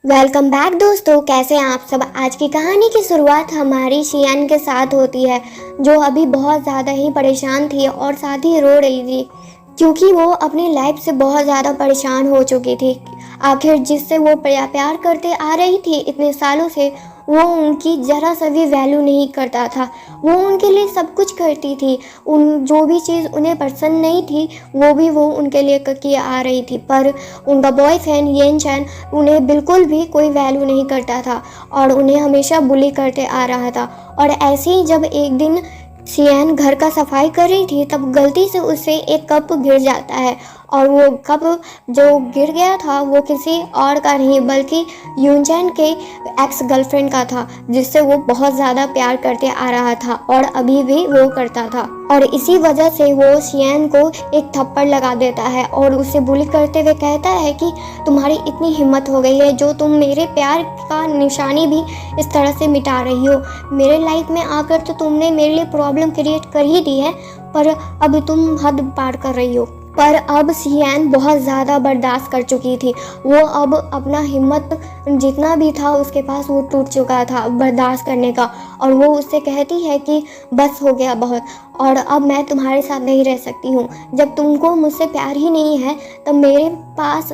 Welcome back दोस्तों, कैसे हैं आप सब। आज की कहानी की शुरुआत हमारी शियान के साथ होती है, जो अभी बहुत ज़्यादा ही परेशान थी और साथ ही रो रही थी, क्योंकि वो अपनी लाइफ से बहुत ज़्यादा परेशान हो चुकी थी। आखिर जिससे वो प्यार करते आ रही थी इतने सालों से, वो उनकी ज़रा सा भी वैल्यू नहीं करता था। वो उनके लिए सब कुछ करती थी, उन जो भी चीज़ उन्हें पसंद नहीं थी वो भी वो उनके लिए करके आ रही थी। पर उनका बॉयफ्रेंड येन चैन उन्हें बिल्कुल भी कोई वैल्यू नहीं करता था और उन्हें हमेशा बुली करते आ रहा था। और ऐसे ही जब एक दिन सियान घर का सफाई कर रही थी, तब गलती से उससे एक कप गिर जाता है और वो कप जो गिर गया था वो किसी और का नहीं बल्कि यूनचैन के एक्स गर्लफ्रेंड का था, जिससे वो बहुत ज़्यादा प्यार करते आ रहा था और अभी भी वो करता था। और इसी वजह से वो सियान को एक थप्पड़ लगा देता है और उसे बुली करते हुए कहता है कि तुम्हारी इतनी हिम्मत हो गई है जो तुम मेरे प्यार का निशानी भी इस तरह से मिटा रही हो। मेरे लाइफ में आकर तो तुमने मेरे लिए प्रॉब्लम क्रिएट कर ही दी है, पर अब तुम हद पार कर रही हो। पर अब सियान बहुत ज़्यादा बर्दाश्त कर चुकी थी। वो अब अपना हिम्मत जितना भी था उसके पास वो टूट चुका था बर्दाश्त करने का, और वो उससे कहती है कि बस हो गया बहुत, और अब मैं तुम्हारे साथ नहीं रह सकती हूँ। जब तुमको मुझसे प्यार ही नहीं है तब मेरे पास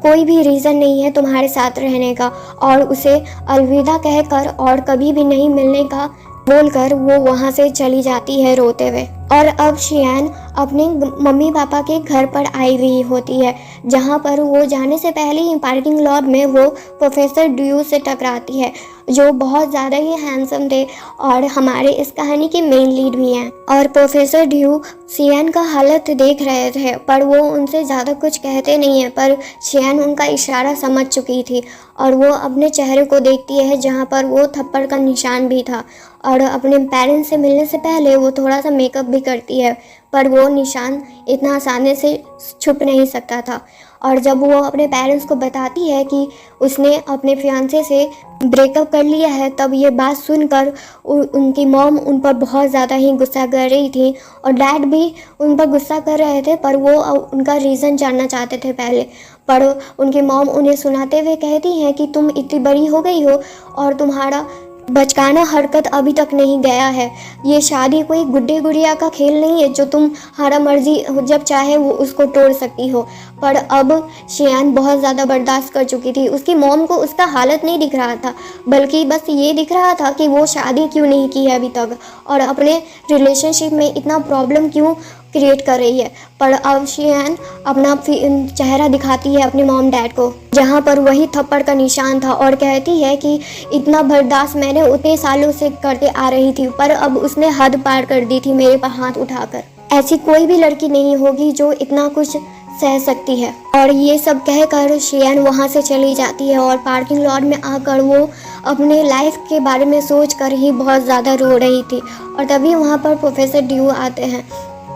कोई भी रीज़न नहीं है तुम्हारे साथ रहने का। और उसे अलविदा कहकर और कभी भी नहीं मिलने का बोलकर वो वहाँ से चली जाती है रोते हुए। और अब शियान अपने मम्मी पापा के घर पर आई हुई होती है, जहाँ पर वो जाने से पहले ही पार्किंग लॉट में वो प्रोफेसर ड्यू से टकराती है, जो बहुत ज़्यादा ही हैंडसम थे और हमारे इस कहानी के मेन लीड भी हैं। और प्रोफेसर ड्यू शियान का हालत देख रहे थे, पर वो उनसे ज़्यादा कुछ कहते नहीं है, पर शियान उनका इशारा समझ चुकी थी और वो अपने चेहरे को देखती है जहाँ पर वो थप्पड़ का निशान भी था। और अपने पेरेंट्स से मिलने से पहले वो थोड़ा सा मेकअप भी करती है, पर वो निशान इतना आसानी से छुप नहीं सकता था। और जब वो अपने पेरेंट्स को बताती है कि उसने अपने फियांसे से ब्रेकअप कर लिया है, तब ये बात सुनकर उनकी मॉम उन पर बहुत ज़्यादा ही गुस्सा कर रही थी और डैड भी उन पर गुस्सा कर रहे थे, पर वो उनका रीज़न जानना चाहते थे पहले। पर उनकी मॉम उन्हें सुनाते हुए कहती हैं कि तुम इतनी बड़ी हो गई हो और तुम्हारा बचकाना हरकत अभी तक नहीं गया है। ये शादी कोई गुड्डे गुड़िया का खेल नहीं है जो तुम्हारा मर्जी जब चाहे वो उसको तोड़ सकती हो। पर अब शियान बहुत ज़्यादा बर्दाश्त कर चुकी थी। उसकी मॉम को उसका हालत नहीं दिख रहा था, बल्कि बस ये दिख रहा था कि वो शादी क्यों नहीं की है अभी तक और अपने रिलेशनशिप में इतना प्रॉब्लम क्यों क्रिएट कर रही है। पर अब शियान अपना चेहरा दिखाती है अपने मॉम डैड को, जहाँ पर वही थप्पड़ का निशान था, और कहती है कि इतना बर्दाश्त मैंने उतने सालों से करते आ रही थी, पर अब उसने हद पार कर दी थी मेरे पर हाथ उठाकर। ऐसी कोई भी लड़की नहीं होगी जो इतना कुछ सह सकती है। और ये सब कहकर शियान वहाँ से चली जाती है और पार्किंग लॉट में आकर वो अपने लाइफ के बारे में सोचकर ही बहुत ज़्यादा रो रही थी। और तभी वहाँ पर प्रोफेसर ड्यू आते हैं।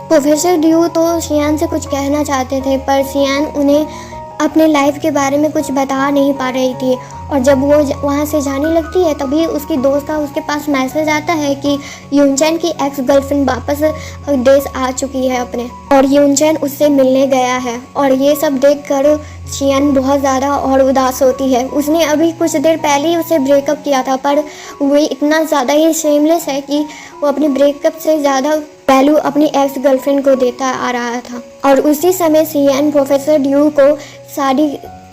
प्रोफेसर ड्यू तो शियान से कुछ कहना चाहते थे, पर शियान उन्हें अपने लाइफ के बारे में कुछ बता नहीं पा रही थी। और जब वो वहाँ से जाने लगती है, तभी उसकी दोस्त का उसके पास मैसेज आता है कि यूनचैन की एक्स गर्लफ्रेंड वापस देश आ चुकी है अपने, और यूनचैन उससे मिलने गया है। और ये सब देखकर शियान बहुत ज़्यादा और उदास होती है। उसने अभी कुछ देर पहले ही उसे ब्रेकअप किया था, पर वो इतना ज़्यादा ही शेमलेस है कि वो अपने ब्रेकअप से ज़्यादा वैल्यू अपनी एक्स गर्लफ्रेंड को देता आ रहा था। और उसी समय शियान प्रोफेसर ड्यू को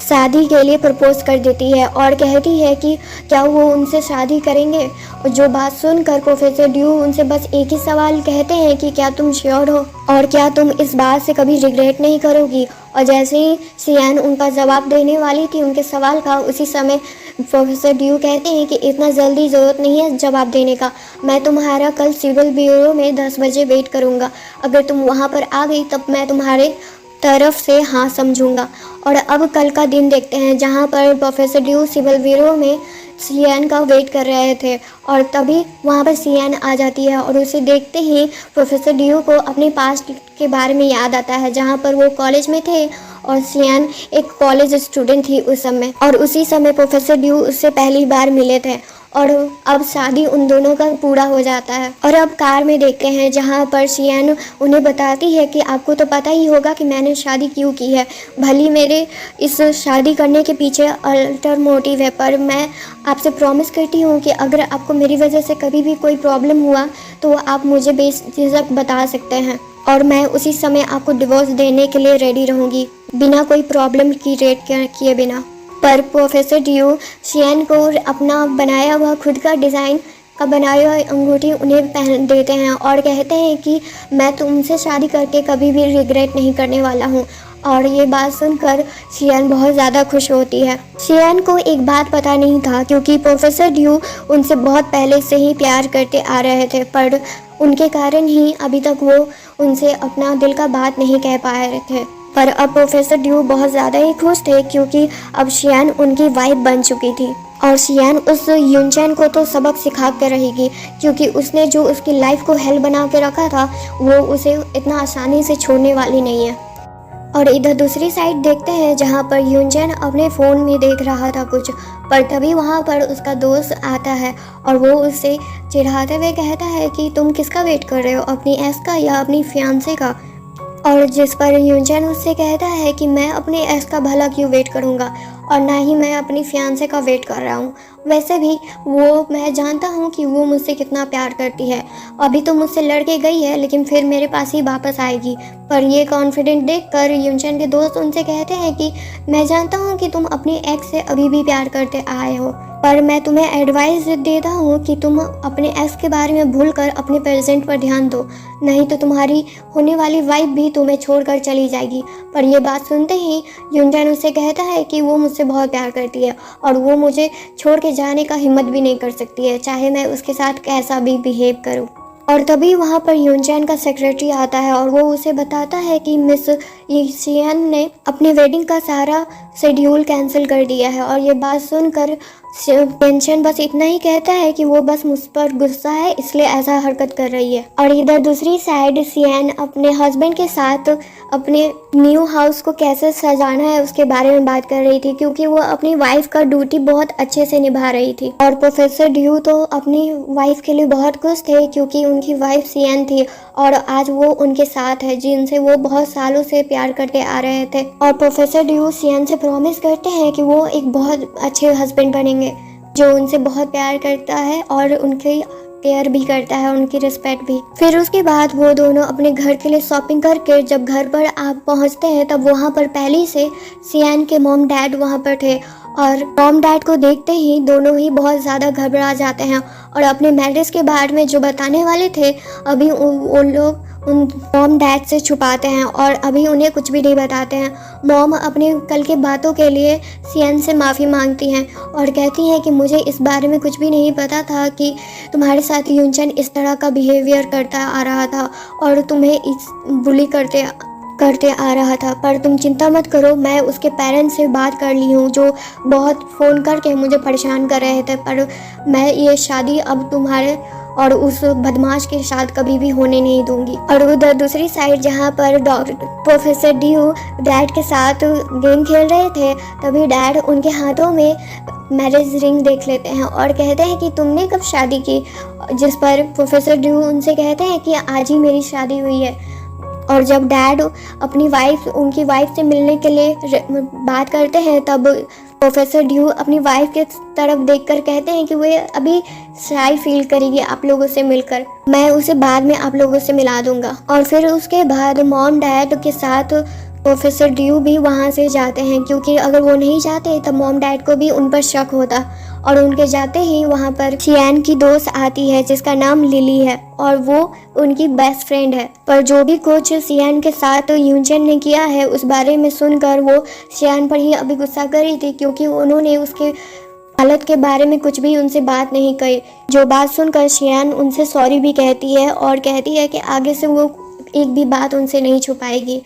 शादी के लिए प्रपोज कर देती है और कहती है कि क्या वो उनसे शादी करेंगे। और जो बात सुनकर प्रोफेसर ड्यू उनसे बस एक ही सवाल कहते हैं कि क्या तुम श्योर हो और क्या तुम इस बात से कभी रिग्रेट नहीं करोगी। और जैसे ही शियान उनका जवाब देने वाली थी उनके सवाल का, उसी समय प्रोफेसर ड्यू कहते हैं कि इतना जल्दी ज़रूरत नहीं है जवाब देने का, मैं तुम्हारा कल सिविल ब्यूरो में 10 बजे वेट करूँगा। अगर तुम वहाँ पर आ गई तब मैं तुम्हारे तरफ से हाँ समझूंगा। और अब कल का दिन देखते हैं, जहाँ पर प्रोफेसर ड्यू सिविल ब्यूरो में शियान का वेट कर रहे थे, और तभी वहाँ पर शियान आ जाती है और उसे देखते ही प्रोफेसर ड्यू को अपने पास्ट के बारे में याद आता है, जहाँ पर वो कॉलेज में थे और शियान एक कॉलेज स्टूडेंट थी उस समय। और उसी समय प्रोफेसर ड्यू उससे पहली बार मिले थे और अब शादी उन दोनों का पूरा हो जाता है। और अब कार में देखते हैं जहाँ पर शियान उन्हें बताती है कि आपको तो पता ही होगा कि मैंने शादी क्यों की है, भली मेरे इस शादी करने के पीछे अल्टर मोटिव है, पर मैं आपसे प्रॉमिस करती हूँ कि अगर आपको मेरी वजह से कभी भी कोई प्रॉब्लम हुआ तो आप मुझे बेझिझक बता सकते हैं और मैं उसी समय आपको डिवोर्स देने के लिए रेडी रहूँगी, बिना कोई प्रॉब्लम की रेट किए बिना। पर प्रोफेसर ड्यू शियान को अपना बनाया हुआ खुद का डिज़ाइन का बनाया हुआ अंगूठी उन्हें पहन देते हैं और कहते हैं कि मैं तुमसे शादी करके कभी भी रिग्रेट नहीं करने वाला हूँ। और ये बात सुनकर शियान बहुत ज़्यादा खुश होती है। शियान को एक बात पता नहीं था क्योंकि प्रोफेसर ड्यू उनसे बहुत पहले से ही प्यार करते आ रहे थे, पर उनके कारण ही अभी तक वो उनसे अपना दिल का बात नहीं कह पा रहे थे। पर अब प्रोफेसर ड्यू बहुत ज़्यादा ही खुश थे क्योंकि अब शियान उनकी वाइफ बन चुकी थी और शियान उस यूनचैन को तो सबक सिखा कर रहेगी क्योंकि उसने जो उसकी लाइफ को हेल बना के रखा था वो उसे इतना आसानी से छोड़ने वाली नहीं है। और इधर दूसरी साइड देखते हैं जहाँ पर यूनचैन अपने फ़ोन में देख रहा था कुछ, पर तभी वहाँ पर उसका दोस्त आता है और वो उससे चिढ़ाते हुए कहता है कि तुम किसका वेट कर रहे हो, अपनी एक्स का या अपनी फियांसे का। और जिस पर यूनचैन उससे कहता है कि मैं अपने एक्स का भला क्यों वेट करूँगा और ना ही मैं अपनी फियांसे का वेट कर रहा हूँ, वैसे भी वो मैं जानता हूँ कि वो मुझसे कितना प्यार करती है, अभी तो मुझसे लड़के गई है लेकिन फिर मेरे पास ही वापस आएगी। पर ये कॉन्फिडेंट देखकर यूनचैन के दोस्त उनसे कहते हैं कि मैं जानता हूँ कि तुम अपनी एक्स से अभी भी प्यार करते आए हो, पर मैं तुम्हें एडवाइस देता हूँ कि तुम अपने एक्स के बारे में भूलकर अपने प्रेजेंट पर ध्यान दो, नहीं तो तुम्हारी होने वाली वाइफ भी तुम्हें छोड़कर चली जाएगी। पर ये बात सुनते ही यूनचैन उससे कहता है कि वो मुझसे बहुत प्यार करती है और वो मुझे छोड़ के जाने का हिम्मत भी नहीं कर सकती है, चाहे मैं उसके साथ कैसा भी बिहेव करूँ। और तभी वहाँ पर यूनचैन का सेक्रेटरी आता है और वो उसे बताता है कि मिस शियान ने अपने वेडिंग का सारा शेड्यूल कैंसिल कर दिया है। और ये बात सुनकर यूनचैन बस इतना ही कहता है कि वो बस मुझ पर गुस्सा है इसलिए ऐसा हरकत कर रही है। और इधर दूसरी साइड शियान अपने हस्बैंड के साथ अपने न्यू हाउस को कैसे सजाना है उसके बारे में बात कर रही थी क्योंकि वो अपनी वाइफ का ड्यूटी बहुत अच्छे से निभा रही थी। और प्रोफेसर ड्यू तो अपनी वाइफ के लिए बहुत खुश थे क्योंकि उनकी वाइफ शियान थी और आज वो उनके साथ है जिनसे वो बहुत सालों से प्यार करते आ रहे थे। और प्रोफेसर ड्यू शियान से प्रॉमिस करते हैं कि वो एक बहुत अच्छे हस्बैंड बनेंगे जो उनसे बहुत प्यार करता है और उनकी केयर भी करता है, उनकी रिस्पेक्ट भी। फिर उसके बाद वो दोनों अपने घर के लिए शॉपिंग करके जब घर पर आप पहुंचते हैं तब वहाँ पर पहले से शियान के मॉम डैड वहाँ पर थे और मॉम डैड को देखते ही दोनों ही बहुत ज़्यादा घबरा जाते हैं और अपने मैरिज के बारे में जो बताने वाले थे अभी उन लोग उन मॉम डैड से छुपाते हैं और अभी उन्हें कुछ भी नहीं बताते हैं। मॉम अपने कल के बातों के लिए शियान से माफ़ी मांगती हैं और कहती हैं कि मुझे इस बारे में कुछ भी नहीं पता था कि तुम्हारे साथ यूनचैन इस तरह का बिहेवियर करता आ रहा था और तुम्हें इस बुली करते आ रहा था, पर तुम चिंता मत करो, मैं उसके पेरेंट्स से बात कर ली हूँ जो बहुत फ़ोन करके मुझे परेशान कर रहे थे, पर मैं ये शादी अब तुम्हारे और उस बदमाश के साथ कभी भी होने नहीं दूंगी। और उधर दूसरी साइड जहाँ पर प्रोफेसर ड्यू डैड के साथ गेम खेल रहे थे तभी डैड उनके हाथों में मैरिज रिंग देख लेते हैं और कहते हैं कि तुमने कब शादी की, जिस पर प्रोफेसर ड्यू उनसे कहते हैं कि आज ही मेरी शादी हुई है। और जब डैड उनकी वाइफ से मिलने के लिए बात करते हैं तब प्रोफेसर ड्यू अपनी वाइफ के तरफ देखकर कहते हैं कि वो अभी शाय फील करेगी आप लोगों से मिलकर, मैं उसे बाद में आप लोगों से मिला दूंगा। और फिर उसके बाद मॉम डैड के साथ प्रोफेसर ड्यू भी वहाँ से जाते हैं क्योंकि अगर वो नहीं जाते तब मॉम डैड को भी उन पर शक होता। और उनके जाते ही वहाँ पर शियान की दोस्त आती है जिसका नाम लिली है और वो उनकी बेस्ट फ्रेंड है। पर जो भी कुछ शियान के साथ यूनचैन ने किया है उस बारे में सुनकर वो शियान पर ही अभी गुस्सा कर रही थी क्योंकि उन्होंने उसके हालत के बारे में कुछ भी उनसे बात नहीं कही। जो बात सुनकर शियान उनसे सॉरी भी कहती है और कहती है कि आगे से वो एक भी बात उनसे नहीं छुपाएगी।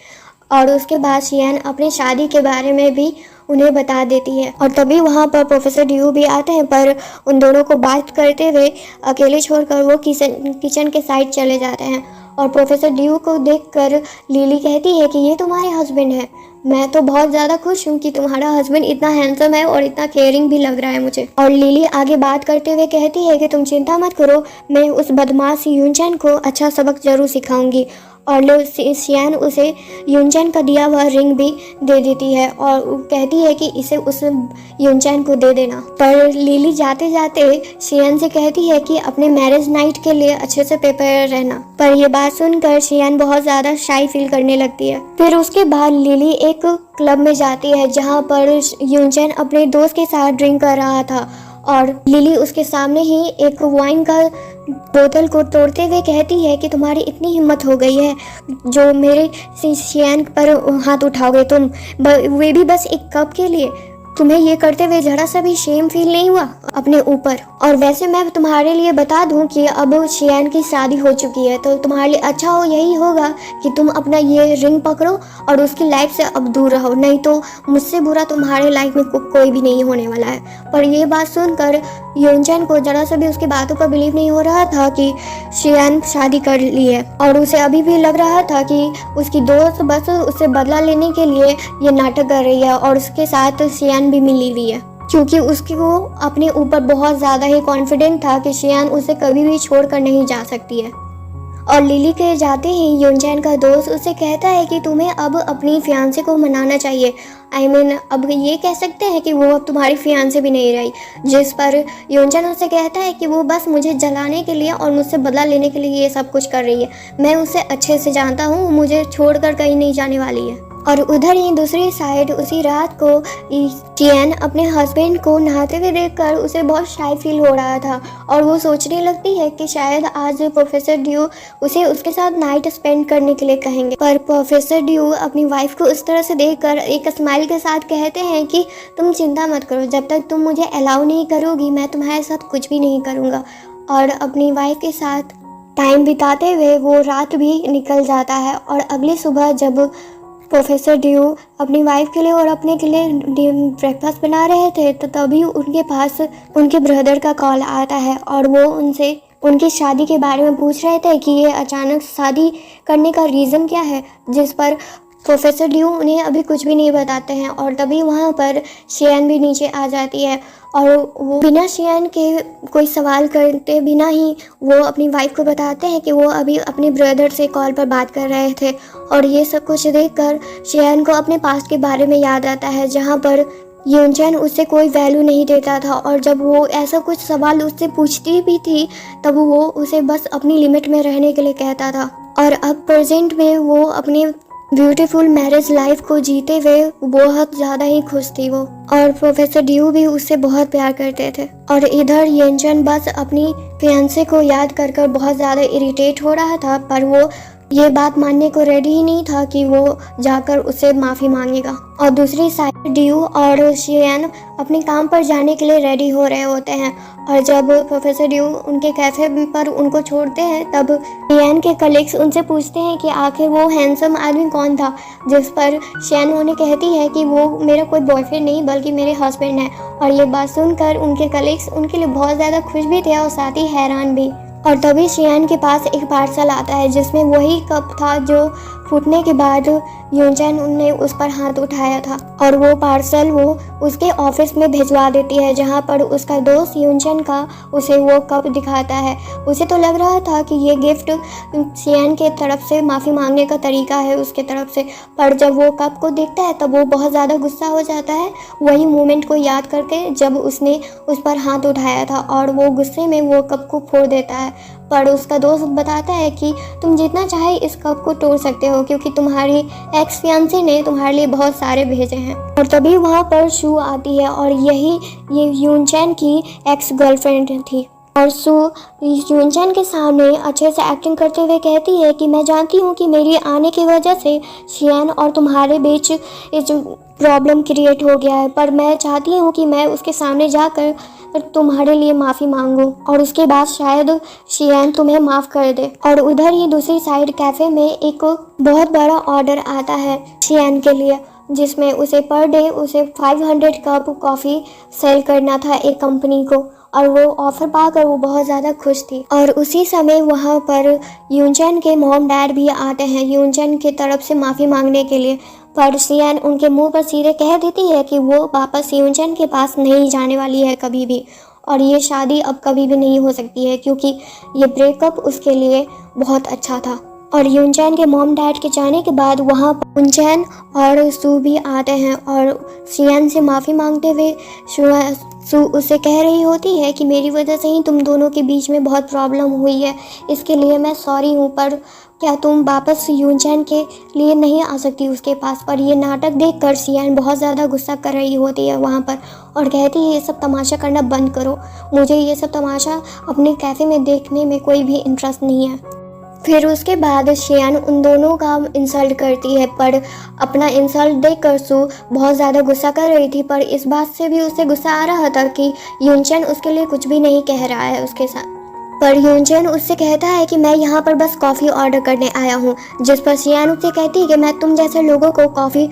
और उसके बाद शियान अपनी शादी के बारे में भी उन्हें बता देती है। और तभी वहाँ पर प्रोफेसर ड्यू भी आते हैं पर उन दोनों को बात करते हुए अकेले छोड़कर वो किचन के साइड चले जाते हैं। और प्रोफेसर ड्यू को देखकर लिली कहती है कि ये तुम्हारे हस्बैंड है, मैं तो बहुत ज़्यादा खुश हूँ कि तुम्हारा हस्बैंड इतना हैंडसम है और इतना केयरिंग भी लग रहा है मुझे। और लिली आगे बात करते हुए कहती है कि तुम चिंता मत करो, मैं उस बदमाश यूनचैन को अच्छा सबक जरूर सिखाऊंगी। और शियान उसे यूनचैन का दिया हुआ रिंग भी दे देती है और कहती है कि इसे उस यूनचैन को दे देना। पर लिली जाते जाते शियान से कहती है कि अपने मैरिज नाइट के लिए अच्छे से प्रिपेयर रहना। पर ये बात सुनकर शियान बहुत ज़्यादा शाई फील करने लगती है। फिर उसके बाद लिली एक क्लब में जाती है जहाँ पर यूनचैन अपने दोस्त के साथ ड्रिंक कर रहा था और लिली उसके सामने ही एक वाइन का बोतल को तोड़ते हुए कहती है कि तुम्हारी इतनी हिम्मत हो गई है जो मेरे शियान पर हाथ उठाओगे तुम, वे भी बस एक कप के लिए। तुम्हें ये करते हुए जरा सा भी शेम फील नहीं हुआ अपने ऊपर? और वैसे मैं तुम्हारे लिए बता दूं कि अब शियान की शादी हो चुकी है, तो तुम्हारे लिए अच्छा हो यही होगा कि तुम अपना ये रिंग पकड़ो और उसकी लाइफ से अब दूर रहो, नहीं तो मुझसे बुरा तुम्हारे लाइफ में कोई भी नहीं होने वाला है। पर ये बात सुनकर यूनचैन को जरा सा भी उसकी बातों पर बिलीव नहीं हो रहा था कि शियान शादी कर ली है और उसे अभी भी लग रहा था कि उसकी दोस्त बस उससे बदला लेने के लिए ये नाटक कर रही है और उसके साथ शियान भी मिली हुई है, क्योंकि उसकी वो अपने ऊपर बहुत ज़्यादा ही कॉन्फिडेंट था कि शियान उसे कभी भी छोड़कर नहीं जा सकती है। और लिली के जाते ही यूनचैन का दोस्त उसे कहता है कि तुम्हें अब अपनी फियांसे को मनाना चाहिए। अब ये कह सकते हैं कि वो अब तुम्हारी फियांसे भी नहीं रही। जिस पर यूनचैन उससे कहता है कि वो बस मुझे जलाने के लिए और मुझसे बदला लेने के लिए ये सब कुछ कर रही है। मैं उसे अच्छे से जानता हूँ, मुझे छोड़कर कहीं नहीं जाने वाली है। और उधर ही दूसरी साइड उसी रात को शियान अपने हस्बैंड को नहाते हुए देखकर उसे बहुत शाय फील हो रहा था और वो सोचने लगती है कि शायद आज प्रोफेसर ड्यू उसे उसके साथ नाइट स्पेंड करने के लिए कहेंगे। पर प्रोफेसर ड्यू अपनी वाइफ को उस तरह से देखकर एक स्माइल के साथ कहते हैं कि तुम चिंता मत करो, जब तक तुम मुझे अलाउ नहीं करोगी मैं तुम्हारे साथ कुछ भी नहीं करूँगा। और अपनी वाइफ के साथ टाइम बिताते हुए वो रात भी निकल जाता है। और अगली सुबह जब प्रोफेसर ड्यू अपनी वाइफ के लिए और अपने के लिए ब्रेकफास्ट बना रहे थे तो तभी उनके पास उनके ब्रदर का कॉल आता है और वो उनसे उनकी शादी के बारे में पूछ रहे थे कि ये अचानक शादी करने का रीज़न क्या है। जिस पर प्रोफेसर ड्यू उन्हें अभी कुछ भी नहीं बताते हैं और तभी वहाँ पर शियान भी नीचे आ जाती है और वो बिना शियान के कोई सवाल करते बिना ही वो अपनी वाइफ को बताते हैं कि वो अभी अपने ब्रदर से कॉल पर बात कर रहे थे। और ये सब कुछ देखकर शियान को अपने पास्ट के बारे में याद आता है जहाँ पर यूनचैन उससे कोई वैल्यू नहीं देता था और जब वो ऐसा कुछ सवाल उससे पूछती भी थी तब वो उसे बस अपनी लिमिट में रहने के लिए कहता था। और अब प्रेजेंट में वो अपने ब्यूटीफुल मैरिज लाइफ को जीते हुए बहुत ज़्यादा ही खुश थी वो। और प्रोफेसर ड्यू भी उससे बहुत प्यार करते थे। और इधर यूनचैन बस अपनी फियांसे को याद कर कर बहुत ज़्यादा इरिटेट हो रहा था, पर वो ये बात मानने को रेडी ही नहीं था कि वो जाकर उससे माफ़ी मांगेगा। और दूसरी साइड ड्यू और शियान अपने काम पर जाने के लिए रेडी हो रहे होते हैं और जब प्रोफेसर ड्यू उनके कैफ़े पर उनको छोड़ते हैं तब शियान के कलीग्स उनसे पूछते हैं कि आखिर वो हैंडसम आदमी कौन था। जिस पर शियान उन्हें कहती है कि वो मेरा कोई बॉयफ्रेंड नहीं बल्कि मेरे हस्बैंड है। और ये बात सुनकर उनके कलीग्स उनके लिए बहुत ज़्यादा खुश भी थे और साथ ही हैरान भी। और तभी शियान के पास एक पार्सल आता है जिसमें वही कप था जो फूटने के बाद यूनचैन ने उस पर हाथ उठाया था और वो पार्सल वो उसके ऑफिस में भिजवा देती है जहाँ पर उसका दोस्त यूनचैन का उसे वो कप दिखाता है। उसे तो लग रहा था कि ये गिफ्ट शियान के तरफ से माफ़ी मांगने का तरीका है उसके तरफ से, पर जब वो कप को देखता है तब वो बहुत ज़्यादा गुस्सा हो जाता है वही मोमेंट को याद करके जब उसने उस पर हाथ उठाया था और वो गुस्से में वो कप को फोड़ देता है। पर उसका दोस्त बताता है कि तुम जितना चाहे इस कप को तोड़ सकते हो क्योंकि तुम्हारी एक्स फियांसे ने तुम्हारे लिए बहुत सारे भेजे हैं। और तभी वहाँ पर शू आती है और ये यूनचैन की एक्स गर्लफ्रेंड थी। और शू यूनचैन के सामने अच्छे से एक्टिंग करते हुए कहती है कि मैं जानती हूँ कि मेरी आने की वजह से शियान और तुम्हारे बीच इस प्रॉब्लम क्रिएट हो गया है, पर मैं चाहती हूँ कि मैं उसके सामने जाकर तुम्हारे लिए माफ़ी मांगूं और उसके बाद शायद शियान तुम्हें माफ़ कर दे। और उधर ही दूसरी साइड कैफ़े में एक बहुत बड़ा ऑर्डर आता है शियान के लिए जिसमें उसे पर डे उसे 500 कप कॉफ़ी सेल करना था एक कंपनी को और वो ऑफ़र पाकर वो बहुत ज़्यादा खुश थी। और उसी समय वहाँ पर यूनचैन के मॉम डैड भी आते हैं यूनचैन की तरफ से माफ़ी मांगने के लिए। पर सियान उनके मुंह पर सीधे कह देती है कि वो वापस यूनचैन के पास नहीं जाने वाली है कभी भी, और ये शादी अब कभी भी नहीं हो सकती है क्योंकि ये ब्रेकअप उसके लिए बहुत अच्छा था। और यूनचैन के मॉम डैड के जाने के बाद वहाँ पर यूनचैन और सू भी आते हैं और सियान से माफ़ी मांगते हुए सू उससे कह रही होती है कि मेरी वजह से ही तुम दोनों के बीच में बहुत प्रॉब्लम हुई है, इसके लिए मैं सॉरी हूँ, पर क्या तुम वापस यूनचैन के लिए नहीं आ सकती उसके पास। पर ये नाटक देखकर सियान बहुत ज़्यादा गुस्सा कर रही होती है वहाँ पर और कहती है ये सब तमाशा करना बंद करो, मुझे ये सब तमाशा अपने कैफ़े में देखने में कोई भी इंटरेस्ट नहीं है। फिर उसके बाद सियान उन दोनों का इंसल्ट करती है, पर अपना इंसल्ट देखकर सू बहुत ज़्यादा गुस्सा कर रही थी, पर इस बात से भी उसे गुस्सा आ रहा था कि यूनचैन उसके लिए कुछ भी नहीं कह रहा है उसके साथ। पर यूनचैन उससे कहता है कि मैं यहाँ पर बस कॉफ़ी ऑर्डर करने आया हूँ, जिस पर सियान उससे कहती है कि मैं तुम जैसे लोगों को कॉफ़ी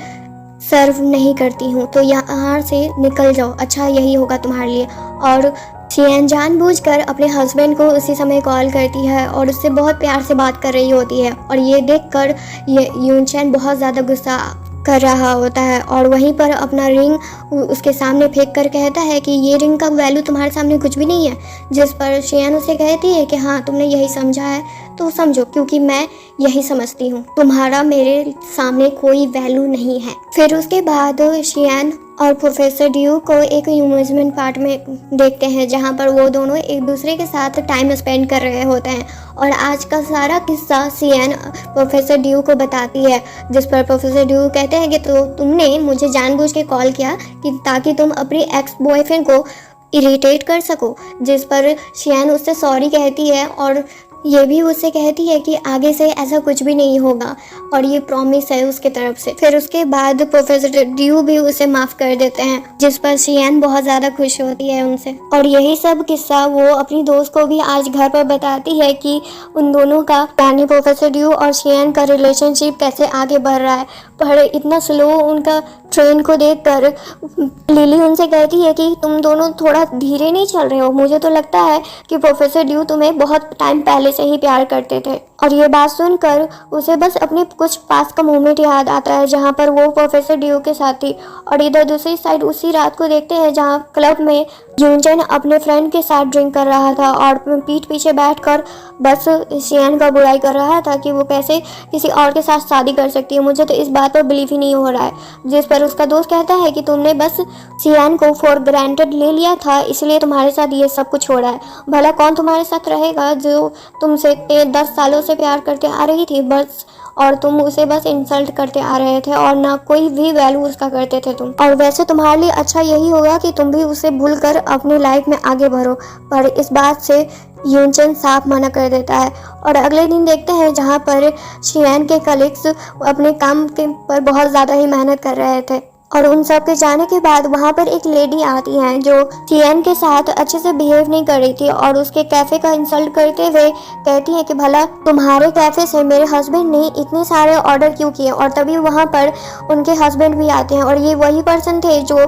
सर्व नहीं करती हूँ, तो यहाँ से निकल जाओ, अच्छा यही होगा तुम्हारे लिए। और सियान जानबूझकर अपने हस्बैंड को उसी समय कॉल करती है और उससे बहुत प्यार से बात कर रही होती है, और ये देखकर ये यूनचैन बहुत ज़्यादा गुस्सा कर रहा होता है और वहीं पर अपना रिंग उसके सामने फेंक कर कहता है कि ये रिंग का वैल्यू तुम्हारे सामने कुछ भी नहीं है। जिस पर सियान उसे कहती है कि हाँ तुमने यही समझा है तो समझो, क्योंकि मैं यही समझती हूँ, तुम्हारा मेरे सामने कोई वैल्यू नहीं है। फिर उसके बाद सियान और प्रोफेसर ड्यू को एक अम्यूज़मेंट पार्क में देखते हैं जहाँ पर वो दोनों एक दूसरे के साथ टाइम स्पेंड कर रहे होते हैं, और आज का सारा किस्सा सियान प्रोफेसर ड्यू को बताती है। जिस पर प्रोफेसर ड्यू कहते हैं कि तो तुमने मुझे जानबूझ के कॉल किया कि ताकि तुम अपने एक्स बॉयफ्रेंड को इरिटेट कर सको। जिस पर सियान उससे सॉरी कहती है और ये भी उससे कहती है कि आगे से ऐसा कुछ भी नहीं होगा, और ये प्रॉमिस है उसके तरफ से। फिर उसके बाद प्रोफेसर ड्यू भी उसे माफ़ कर देते हैं, जिस पर सियान बहुत ज़्यादा खुश होती है उनसे। और यही सब किस्सा वो अपनी दोस्त को भी आज घर पर बताती है कि उन दोनों का यानी प्रोफेसर ड्यू और सियान का रिलेशनशिप कैसे आगे बढ़ रहा है। पर इतना स्लो उनका ट्रेन को देखकर लिली उनसे कहती है कि तुम दोनों थोड़ा धीरे नहीं चल रहे हो, मुझे तो लगता है कि प्रोफेसर ड्यू तुम्हें बहुत टाइम पहले से ही प्यार करते थे। और ये बात सुनकर उसे बस अपने कुछ पास का मोमेंट याद आता है जहाँ पर वो प्रोफेसर ड्यू के साथ थी, और इधर दूसरी साइड उसी रात को देखते हैं जहाँ क्लब में यूनचैन अपने फ्रेंड के साथ ड्रिंक कर रहा था और पीठ पीछे बैठकर बस सियान का बुराई कर रहा था कि वो कैसे किसी और के साथ शादी कर सकती है। मुझे तो इस बात पर बिलीव ही नहीं हो रहा है। जिस पर उसका दोस्त कहता है कि तुमने बस सियान को फॉर ग्रांटेड ले लिया था, इसलिए तुम्हारे साथ ये सब कुछ हो रहा है। भला कौन तुम्हारे साथ रहेगा जो तुमसे 10 सालों से प्यार करते आ रही थी बस, और तुम उसे बस इंसल्ट करते आ रहे थे और ना कोई भी वैल्यू उसका करते थे तुम। और वैसे तुम्हारे लिए अच्छा यही होगा कि तुम भी उसे भूलकर अपनी लाइफ में आगे बढ़ो। पर इस बात से यूनचैन साफ मना कर देता है। और अगले दिन देखते हैं जहाँ पर सियान के कलीग्स अपने काम के पर बहुत ज़्यादा ही मेहनत कर रहे थे, और उन सब के जाने के बाद वहाँ पर एक लेडी आती है जो सियान के साथ अच्छे से बिहेव नहीं कर रही थी और उसके कैफ़े का इंसल्ट करते हुए कहती है कि भला तुम्हारे कैफ़े से मेरे हस्बैंड ने इतने सारे ऑर्डर क्यों किए। और तभी वहाँ पर उनके हस्बैंड भी आते हैं, और ये वही पर्सन थे जो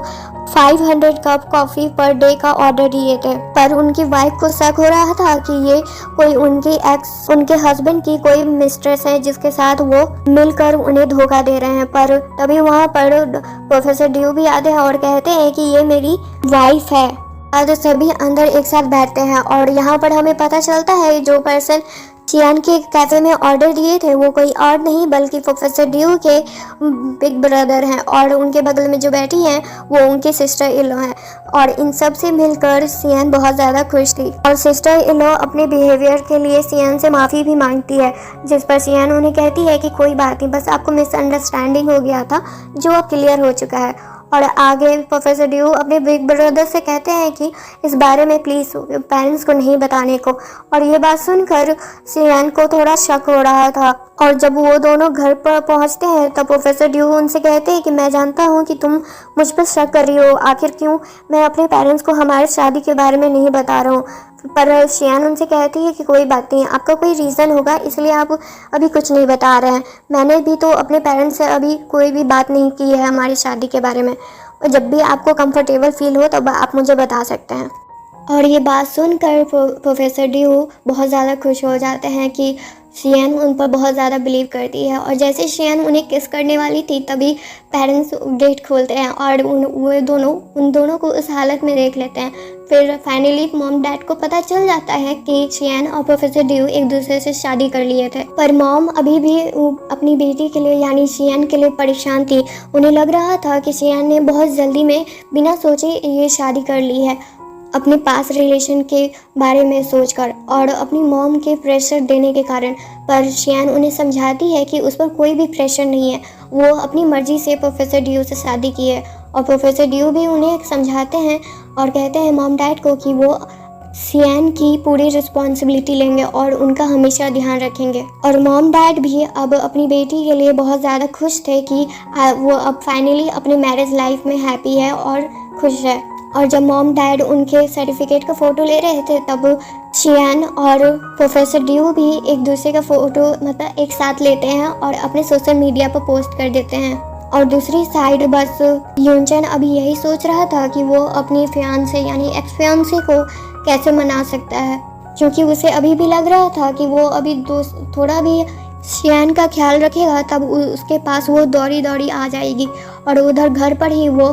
500 कप कॉफ़ी पर डे का ऑर्डर दिए थे। पर उनकी वाइफ को शक हो रहा था कि ये कोई उनके हस्बैंड की कोई मिस्ट्रेस है जिसके साथ वो मिलकर उन्हें धोखा दे रहे हैं। पर तभी वहाँ पर प्रोफेसर ड्यू भी आते हैं और कहते हैं कि ये मेरी वाइफ है। आज सभी अंदर एक साथ बैठते हैं और यहाँ पर हमें पता चलता है जो पर्सन सियान के कैफ़े में ऑर्डर दिए थे वो कोई और नहीं बल्कि प्रोफेसर ड्यू के बिग ब्रदर हैं, और उनके बगल में जो बैठी हैं वो उनकी सिस्टर इलो हैं। और इन सब से मिलकर सियान बहुत ज़्यादा खुश थी, और सिस्टर इलो अपने बिहेवियर के लिए सियान से माफ़ी भी मांगती है। जिस पर सियान उन्हें कहती है कि कोई बात नहीं, बस आपको मिसअंडरस्टैंडिंग हो गया था जो अब क्लियर हो चुका है। और आगे प्रोफेसर ड्यू अपने बिग ब्रदर से कहते हैं कि इस बारे में प्लीज़ पेरेंट्स को नहीं बताने को। और ये बात सुनकर सियान को थोड़ा शक हो रहा था, और जब वो दोनों घर पर पहुंचते हैं तब प्रोफेसर ड्यू उनसे कहते हैं कि मैं जानता हूं कि तुम मुझ पर शक कर रही हो, आखिर क्यों मैं अपने पेरेंट्स को हमारी शादी के बारे में नहीं बता रहा हूँ। पर सियान उनसे कहती है कि कोई बात नहीं, आपका कोई रीज़न होगा इसलिए आप अभी कुछ नहीं बता रहे हैं। मैंने भी तो अपने पेरेंट्स से अभी कोई भी बात नहीं की है हमारी शादी के बारे में, और जब भी आपको कंफर्टेबल फील हो तब आप मुझे बता सकते हैं। और ये बात सुनकर प्रोफेसर ड्यू बहुत ज़्यादा खुश हो जाते हैं कि शियान उन पर बहुत ज़्यादा बिलीव करती है। और जैसे शियान उन्हें किस करने वाली थी तभी पेरेंट्स गेट खोलते हैं और उन दोनों को उस हालत में देख लेते हैं। फिर फाइनली मॉम डैड को पता चल जाता है कि शियान और प्रोफेसर ड्यू एक दूसरे से शादी कर लिए थे। पर मॉम अभी भी अपनी बेटी के लिए यानी शियान के लिए परेशान थी। उन्हें लग रहा था कि शियान ने बहुत जल्दी में बिना सोचे ये शादी कर ली है, अपने पास रिलेशन के बारे में सोचकर और अपनी मॉम के प्रेशर देने के कारण। पर शियान उन्हें समझाती है कि उस पर कोई भी प्रेशर नहीं है, वो अपनी मर्जी से प्रोफेसर ड्यू से शादी की है। और प्रोफेसर ड्यू भी उन्हें समझाते हैं और कहते हैं मॉम डैड को कि वो शियान की पूरी रिस्पॉन्सिबिलिटी लेंगे और उनका हमेशा ध्यान रखेंगे। और मॉम डैड भी अब अपनी बेटी के लिए बहुत ज़्यादा खुश थे कि वो अब फाइनली अपने मैरिज लाइफ में हैप्पी है और खुश है। और जब मॉम डैड उनके सर्टिफिकेट का फ़ोटो ले रहे थे तब शियान और प्रोफेसर ड्यू भी एक दूसरे का फ़ोटो मतलब एक साथ लेते हैं और अपने सोशल मीडिया पर पोस्ट कर देते हैं। और दूसरी साइड बस यूनचन अभी यही सोच रहा था कि वो अपनी फियांसे यानी एक्स फियांसे को कैसे मना सकता है, क्योंकि उसे अभी भी लग रहा था कि वो अभी थोड़ा भी शियान का ख्याल रखेगा तब उसके पास वो दौड़ी दौड़ी आ जाएगी। और उधर घर पर ही वो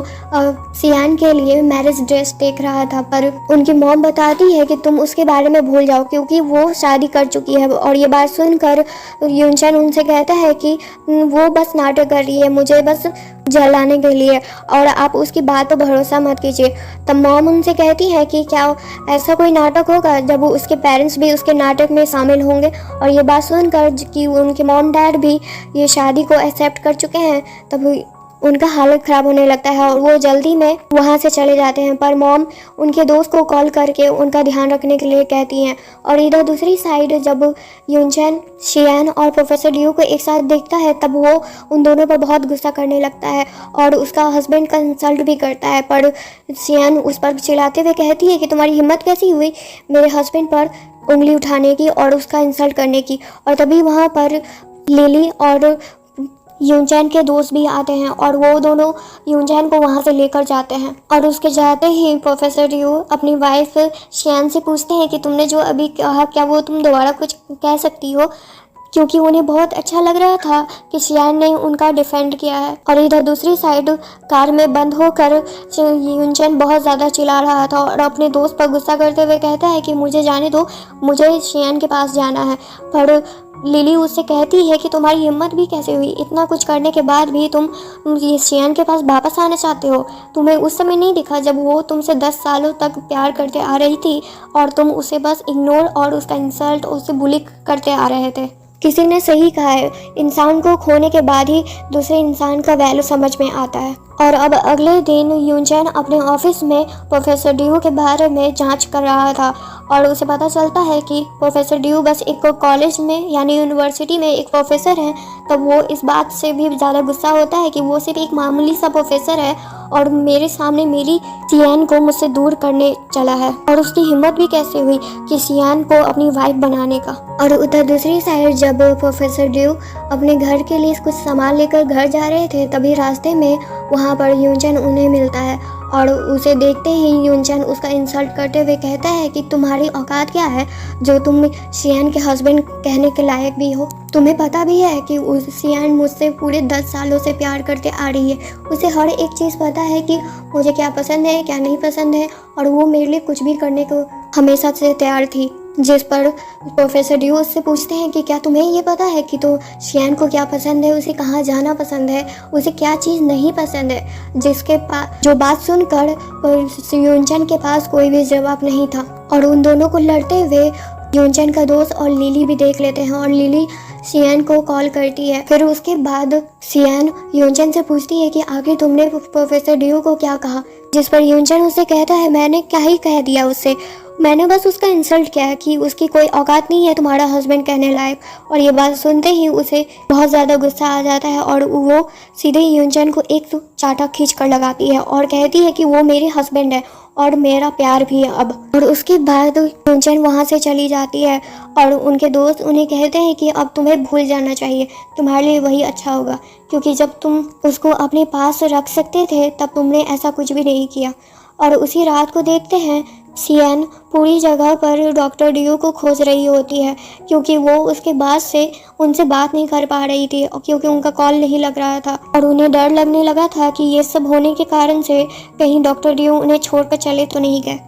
शियान के लिए मैरिज ड्रेस देख रहा था। पर उनकी मॉम बताती है कि तुम उसके बारे में भूल जाओ क्योंकि वो शादी कर चुकी है। और ये बात सुनकर यूनचन उनसे कहता है कि वो बस नाटक कर रही है, मुझे बस जलाने के लिए, और आप उसकी बात पर भरोसा मत कीजिए। तब मॉम उनसे कहती है कि क्या ऐसा कोई नाटक होगा जब उसके पेरेंट्स भी उसके नाटक में शामिल होंगे। और ये बात सुनकर कि उनके मॉम डैड भी ये शादी को एक्सेप्ट कर चुके हैं तब उनका हालत ख़राब होने लगता है और वो जल्दी में वहाँ से चले जाते हैं। पर मॉम उनके दोस्त को कॉल करके उनका ध्यान रखने के लिए कहती हैं। और इधर दूसरी साइड जब यूनचन शियान और प्रोफेसर ड्यू को एक साथ देखता है तब वो उन दोनों पर बहुत गुस्सा करने लगता है और उसका हस्बैंड का इंसल्ट भी करता है। पर शियान उस पर चिल्लाते हुए कहती है कि तुम्हारी हिम्मत कैसी हुई मेरे हस्बैंड पर उंगली उठाने की और उसका इंसल्ट करने की। और तभी वहाँ पर लिली और यूनचैन के दोस्त भी आते हैं और वो दोनों यूनचैन को वहाँ से लेकर जाते हैं। और उसके जाते ही प्रोफेसर ड्यू अपनी वाइफ शियान से पूछते हैं कि तुमने जो अभी कहा क्या वो तुम दोबारा कुछ कह सकती हो, क्योंकि उन्हें बहुत अच्छा लग रहा था कि शियान ने उनका डिफेंड किया है। और इधर दूसरी साइड कार में बंद होकर यूनचैन बहुत ज़्यादा चिल्ला रहा था और अपने दोस्त पर गुस्सा करते हुए कहता है कि मुझे जाने दो, मुझे शियान के पास जाना है। पर लिली उससे कहती है कि तुम्हारी हिम्मत भी कैसे हुई, इतना कुछ करने के बाद भी तुम ये शियान के पास वापस आना चाहते हो। तुम्हें उस समय नहीं दिखा जब वो तुमसे 10 सालों तक प्यार करते आ रही थी और तुम उसे बस इग्नोर और उसका इंसल्ट उसे बुली करते आ रहे थे। किसी ने सही कहा है, इंसान को खोने के बाद ही दूसरे इंसान का वैल्यू समझ में आता है। और अब अगले दिन यूनचैन अपने ऑफिस में प्रोफेसर ड्यू के बारे में जांच कर रहा था और उसे पता चलता है कि प्रोफेसर ड्यू बस एक कॉलेज में यानी यूनिवर्सिटी में एक प्रोफेसर है। तब वो इस बात से भी ज़्यादा गुस्सा होता है कि वो सिर्फ एक मामूली सा प्रोफेसर है और मेरे सामने मेरी शियान को मुझसे दूर करने चला है। और उसकी हिम्मत भी कैसे हुई कि शियान को अपनी वाइफ बनाने का। और उधर दूसरी साइड जब प्रोफेसर ड्यू अपने घर के लिए कुछ सामान लेकर घर जा रहे थे तभी रास्ते में वहाँ पर यूनचैन उन्हें मिलता है और उसे देखते ही यूनचैन उसका इंसल्ट करते हुए कहता है कि तुम्हारी औकात क्या है जो तुम शियान के हस्बैंड कहने के लायक भी हो। तुम्हें पता भी है कि शियान मुझसे पूरे 10 सालों से प्यार करते आ रही है, उसे हर एक चीज़ पता है कि मुझे क्या पसंद है क्या नहीं पसंद है और वो मेरे लिए कुछ भी करने को हमेशा से तैयार थी। जिस पर प्रोफेसर ड्यू उससे पूछते हैं कि क्या तुम्हें ये पता है कि तो शियान को क्या पसंद है, उसे कहाँ जाना पसंद है, उसे क्या चीज़ नहीं पसंद है। जिसके पास जो बात सुनकर यूनचैन के पास कोई भी जवाब नहीं था और उन दोनों को लड़ते हुए यूनचैन का दोस्त और लिली भी देख लेते हैं और लिली शियान को कॉल करती है। फिर उसके बाद शियान यूनचैन से पूछती है कि आखिर तुमने प्रोफेसर ड्यू को क्या कहा, जिस पर यूनचैन उससे कहता है मैंने क्या ही कह दिया उससे, मैंने बस उसका इंसल्ट किया है कि उसकी कोई औकात नहीं है तुम्हारा हस्बैंड कहने लायक। और ये बात सुनते ही उसे बहुत ज़्यादा गुस्सा आ जाता है और वो सीधे यूनचैन को एक चाटा खींच कर लगाती है और कहती है कि वो मेरे हस्बैंड है और मेरा प्यार भी है अब। और उसके बाद यूनचैन वहाँ से चली जाती है और उनके दोस्त उन्हें कहते हैं कि अब तुम्हें भूल जाना चाहिए, तुम्हारे लिए वही अच्छा होगा, क्योंकि जब तुम उसको अपने पास रख सकते थे तब तुमने ऐसा कुछ भी नहीं किया। और उसी रात को देखते हैं सियान पूरी जगह पर डॉक्टर डियो को खोज रही होती है क्योंकि वो उसके बाद से उनसे बात नहीं कर पा रही थी और क्योंकि उनका कॉल नहीं लग रहा था और उन्हें डर लगने लगा था कि ये सब होने के कारण से कहीं डॉक्टर डियो उन्हें छोड़कर चले तो नहीं गए।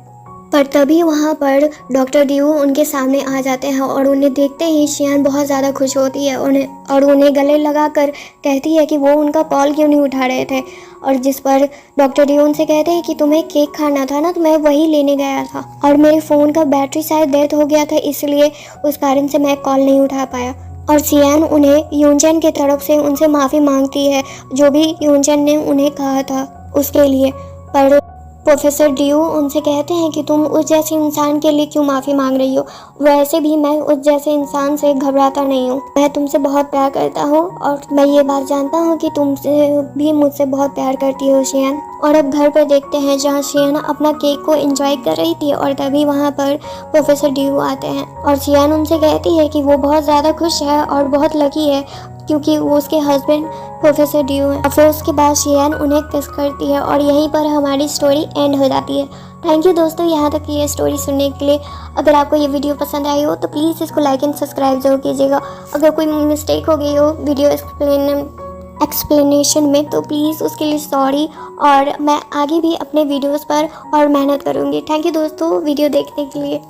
पर तभी वहाँ पर डॉक्टर डियो उनके सामने आ जाते हैं और उन्हें देखते ही सियान बहुत ज़्यादा खुश होती है उन्हें गले लगाकर कहती है कि वो उनका कॉल क्यों नहीं उठा रहे थे, और जिस पर डॉक्टर डियो उनसे कहते हैं कि तुम्हें केक खाना था ना, तो मैं वही लेने गया था और मेरे फ़ोन का बैटरी शायद डेथ हो गया था, इसलिए उस कारण से मैं कॉल नहीं उठा पाया। और सियान उन्हें यूनचैन की तरफ से उनसे माफ़ी मांगती है जो भी यूनचैन ने उन्हें कहा था उसके लिए। पर प्रोफेसर डियो उनसे कहते हैं कि तुम उस जैसे इंसान के लिए क्यों माफ़ी मांग रही हो, वैसे भी मैं उस जैसे इंसान से घबराता नहीं हूँ, मैं तुमसे बहुत प्यार करता हूँ और मैं ये बात जानता हूँ कि तुमसे भी मुझसे बहुत प्यार करती हो सियान। और अब घर पर देखते हैं जहाँ सियान अपना केक को एंजॉय कर रही थी और तभी वहाँ पर प्रोफेसर डियो आते हैं और सियान उनसे कहती है कि वो बहुत ज़्यादा खुश है और बहुत लकी है क्योंकि वो उसके हस्बैंड प्रोफेसर डियो है। और फिर उसके बाद सियान उन्हें किस करती है और यहीं पर हमारी स्टोरी एंड हो जाती है। थैंक यू दोस्तों यहाँ तक ये स्टोरी सुनने के लिए। अगर आपको ये वीडियो पसंद आई हो तो प्लीज़ इसको लाइक एंड सब्सक्राइब जरूर कीजिएगा। अगर कोई मिस्टेक हो गई हो वीडियो एक्सप्लेनेशन में तो प्लीज़ उसके लिए सॉरी, और मैं आगे भी अपने वीडियोज़ पर और मेहनत करूँगी। थैंक यू दोस्तों वीडियो देखने के लिए।